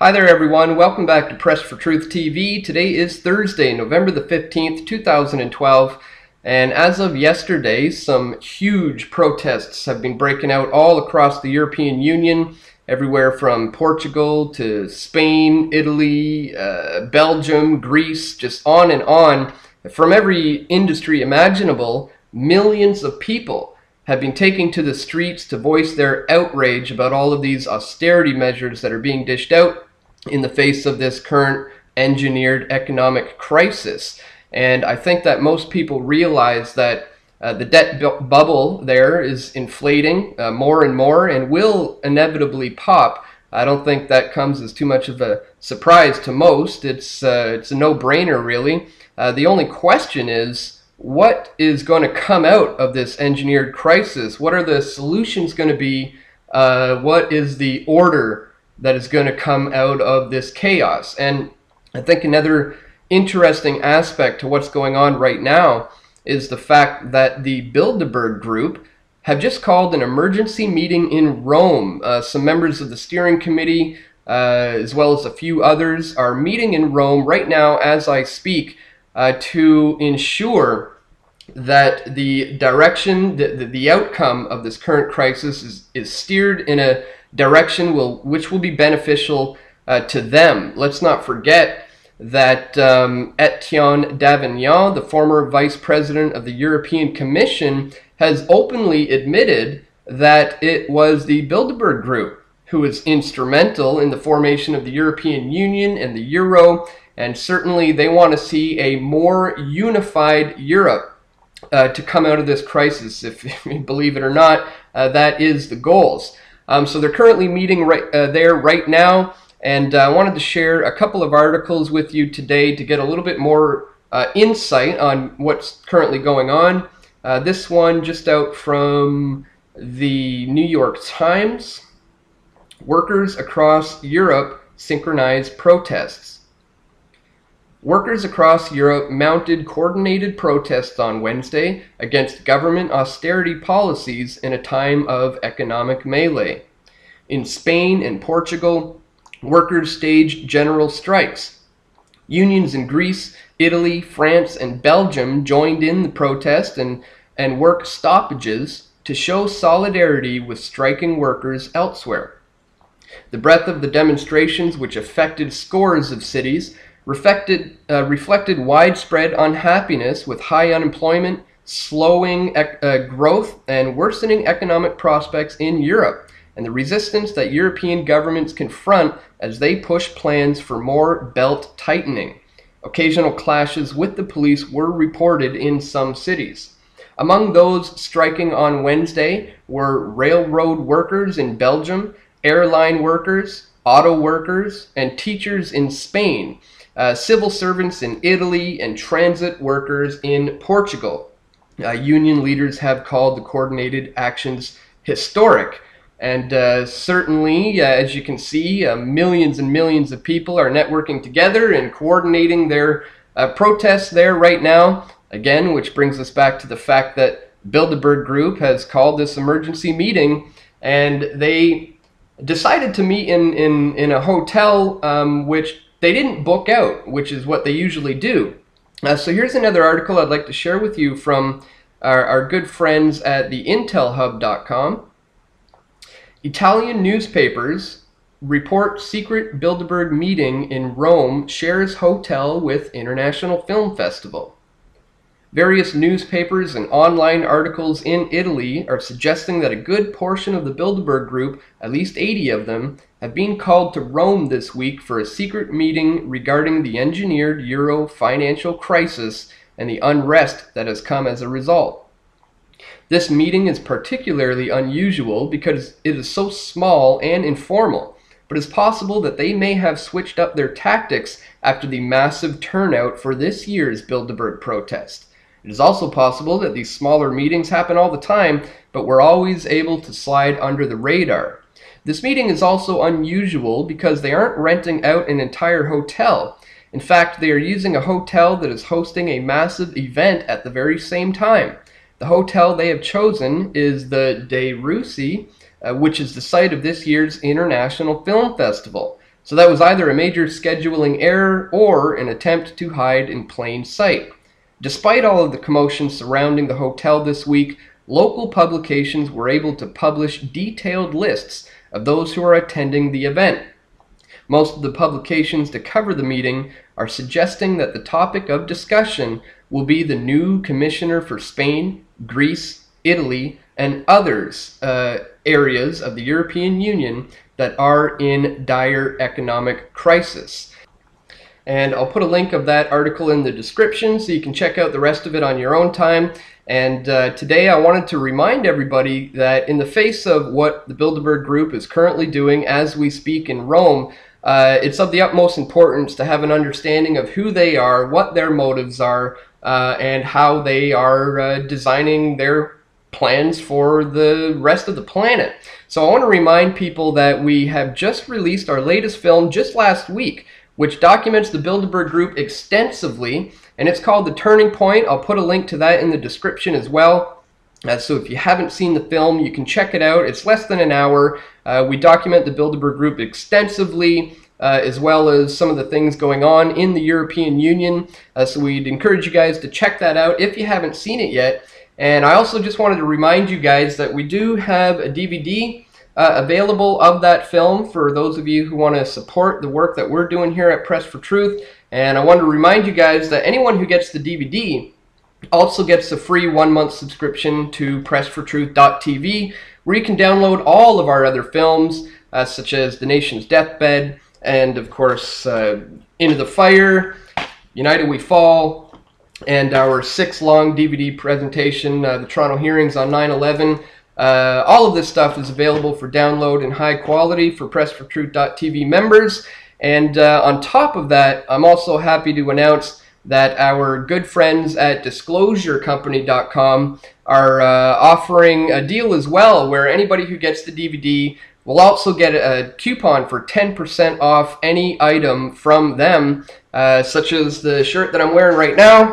Hi there everyone, welcome back to Press for Truth TV. Today is Thursday, November the 15th, 2012, and as of yesterday, some huge protests have been breaking out all across the European Union, everywhere from Portugal to Spain, Italy, Belgium, Greece, just on and on. From every industry imaginable, millions of people have been taking to the streets to voice their outrage about all of these austerity measures that are being dished out in the face of this current engineered economic crisis. And I think that most people realize that the debt bubble there is inflating more and more and will inevitably pop. I don't think that comes as too much of a surprise to most. It's a no-brainer, really. The only question is, what is going to come out of this engineered crisis? What are the solutions going to be? What is the order that is going to come out of this chaos? And I think another interesting aspect to what's going on right now is the fact that the Bilderberg group have just called an emergency meeting in Rome. Some members of the steering committee, as well as a few others, are meeting in Rome right now as I speak to ensure that the direction, the outcome of this current crisis is steered in a direction which will be beneficial to them. Let's not forget that Etienne Davignon, the former vice president of the European Commission, has openly admitted that it was the Bilderberg group who was instrumental in the formation of the European Union and the Euro, and certainly they want to see a more unified Europe to come out of this crisis. If you believe it or not, that is the goals. So they're currently meeting there right now, and I wanted to share a couple of articles with you today to get a little bit more insight on what's currently going on. This one just out from the New York Times. Workers across Europe synchronize protests. Workers across Europe mounted coordinated protests on Wednesday against government austerity policies in a time of economic melee. In Spain and Portugal, workers staged general strikes. Unions in Greece, Italy, France, and Belgium joined in the protest and work stoppages to show solidarity with striking workers elsewhere. The breadth of the demonstrations, which affected scores of cities, reflected widespread unhappiness with high unemployment, slowing growth, and worsening economic prospects in Europe, and the resistance that European governments confront as they push plans for more belt tightening. Occasional clashes with the police were reported in some cities. Among those striking on Wednesday were railroad workers in Belgium, airline workers, auto workers, and teachers in Spain, civil servants in Italy, and transit workers in Portugal. Union leaders have called the coordinated actions historic. And certainly, as you can see, millions and millions of people are networking together and coordinating their protests there right now. Again, which brings us back to the fact that Bilderberg Group has called this emergency meeting, and they decided to meet in a hotel which they didn't book out, which is what they usually do. So here's another article I'd like to share with you from our good friends at the intelhub.com. Italian newspapers report secret Bilderberg meeting in Rome shares hotel with International Film Festival. Various newspapers and online articles in Italy are suggesting that a good portion of the Bilderberg group, at least 80 of them, have been called to Rome this week for a secret meeting regarding the engineered Euro financial crisis and the unrest that has come as a result. This meeting is particularly unusual because it is so small and informal, but it's possible that they may have switched up their tactics after the massive turnout for this year's Bilderberg protest. It is also possible that these smaller meetings happen all the time, but we're always able to slide under the radar. This meeting is also unusual because they aren't renting out an entire hotel. In fact, they are using a hotel that is hosting a massive event at the very same time. The hotel they have chosen is the De Russi, which is the site of this year's International Film Festival. So that was either a major scheduling error or an attempt to hide in plain sight. Despite all of the commotion surrounding the hotel this week, local publications were able to publish detailed lists of those who are attending the event. Most of the publications to cover the meeting are suggesting that the topic of discussion will be the new commissioner for Spain, Greece, Italy, and others areas of the European Union that are in dire economic crisis. And I'll put a link of that article in the description so you can check out the rest of it on your own time. And today I wanted to remind everybody that in the face of what the Bilderberg Group is currently doing as we speak in Rome, it's of the utmost importance to have an understanding of who they are, what their motives are, and how they are designing their plans for the rest of the planet. So I want to remind people that we have just released our latest film just last week, which documents the Bilderberg Group extensively, and it's called The Turning Point. I'll put a link to that in the description as well. So if you haven't seen the film, you can check it out. It's less than an hour. We document the Bilderberg Group extensively, as well as some of the things going on in the European Union. So we'd encourage you guys to check that out if you haven't seen it yet. And I also just wanted to remind you guys that we do have a DVD available of that film for those of you who want to support the work that we're doing here at Press for Truth. And I wanted to remind you guys that anyone who gets the DVD also gets a free 1-month subscription to pressfortruth.tv, where you can download all of our other films, such as The Nation's Deathbed, and of course Into the Fire, United We Fall, and our 6-long DVD presentation, the Toronto hearings on 9/11. All of this stuff is available for download in high quality for pressfortruth.tv members. And on top of that, I'm also happy to announce that our good friends at disclosurecompany.com are offering a deal as well, where anybody who gets the DVD will also get a coupon for 10% off any item from them, such as the shirt that I'm wearing right now.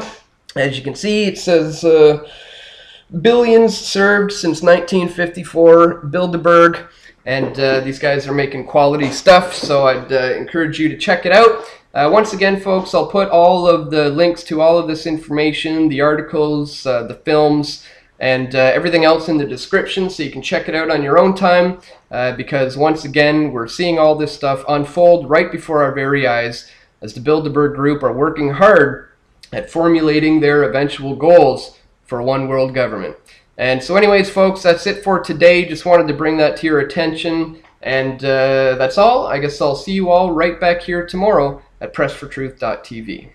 As you can see, it says billions served since 1954, Bilderberg, and these guys are making quality stuff, so I'd encourage you to check it out. Once again, folks, I'll put all of the links to all of this information, the articles, the films, and everything else in the description so you can check it out on your own time, because once again, we're seeing all this stuff unfold right before our very eyes as the Bilderberg Group are working hard at formulating their eventual goals for one world government. And so anyways, folks, that's it for today. Just wanted to bring that to your attention. And that's all. I guess I'll see you all right back here tomorrow at pressfortruth.tv.